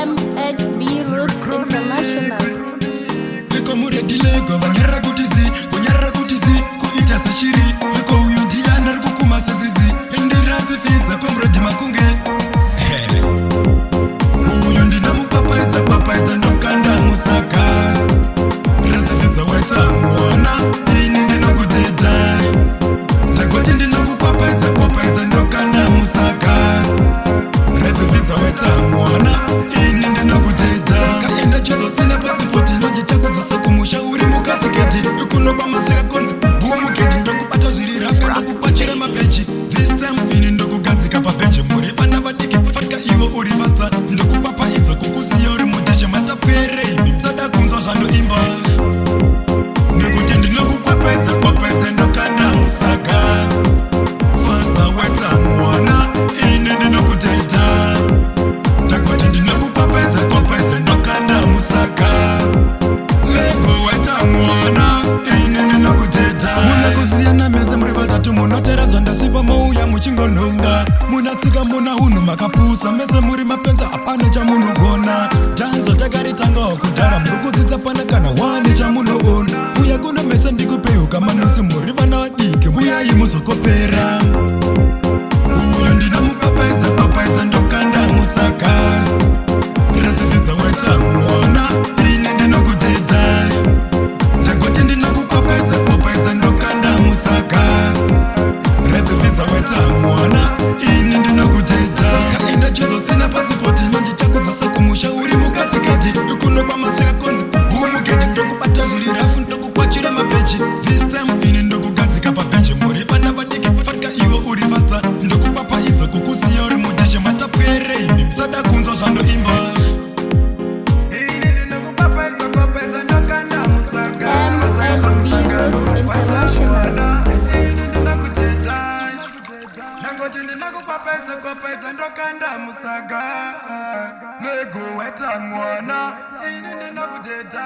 MLB Roots International. Ziko muredilego vanyara kutizi kunyara kutizi kuita sashiri ziko uyundia narukukuma sazizi indira zifiza komrodi makunge uyundi namupapaiza papaiza ndokanda musaka razifiza weta mwana ini ndinokuteta ndakoti ndinokupapaiza papaiza ndokanda musaka razifiza weta mwana ini ndinokuteta kaenda chozo tsina pasipoti nojitakudzasa kumushauri mukaziketi ikunoba maseka konzi kubumu keji ndokubata zviri rafka ndokupachira mapechi this time ini ndokugadzika papeji muri vana vadiki fatka iwo uri fasta ndokupapaidza kukuziya uri mudishe matapwerei mitsada kunzwa zvandoimba nekuti ndinokukwapedza kwapedza ndokanda musaka fasta weta mwana ini ndinokuteta ndakoti ndinokupapedza kwapedza ndokanda musaka lego weta mwana ini ndinokuteta munakuziyana mese muri vatatu munotera zvandasvipa mouya muchingononga munatsika muna unhu makapusa mese muri mapenza hapana chamunogona dhanzo takaritangawo kudhara muri kudzidza pana kana wani chamunoona uya kuno mese ndikupeuka manotsi muri vana vadiki muyai muzokopera uyu ndinomupapaidza papaidza ndokanda musaka razividza weta mwana ini ndinokuteta ndakoti ndinokukwapedza kwapedza ndokanda musaka razividza weta mwana ini ndinokuteta kaenda chizo tsina pasipoti nojitakudzasa kumushauri mukaziketi ikunoba masvika konzi kubhumuketi ndokubata zviri rafu ndokukwachira mapechi this time ini ndokugadzika pabenji muri vana vadiki fatka iwo uri fasta ndokupapaidza kukuziya uri mudishe matapwerei misada kunzwa zvandoimba ini ndinokupapaidza kwapedza ndokanda musaka ndangoti ndinokupapedza kwapedza ndokanda musaka lego weta mwana ini ndinokuteta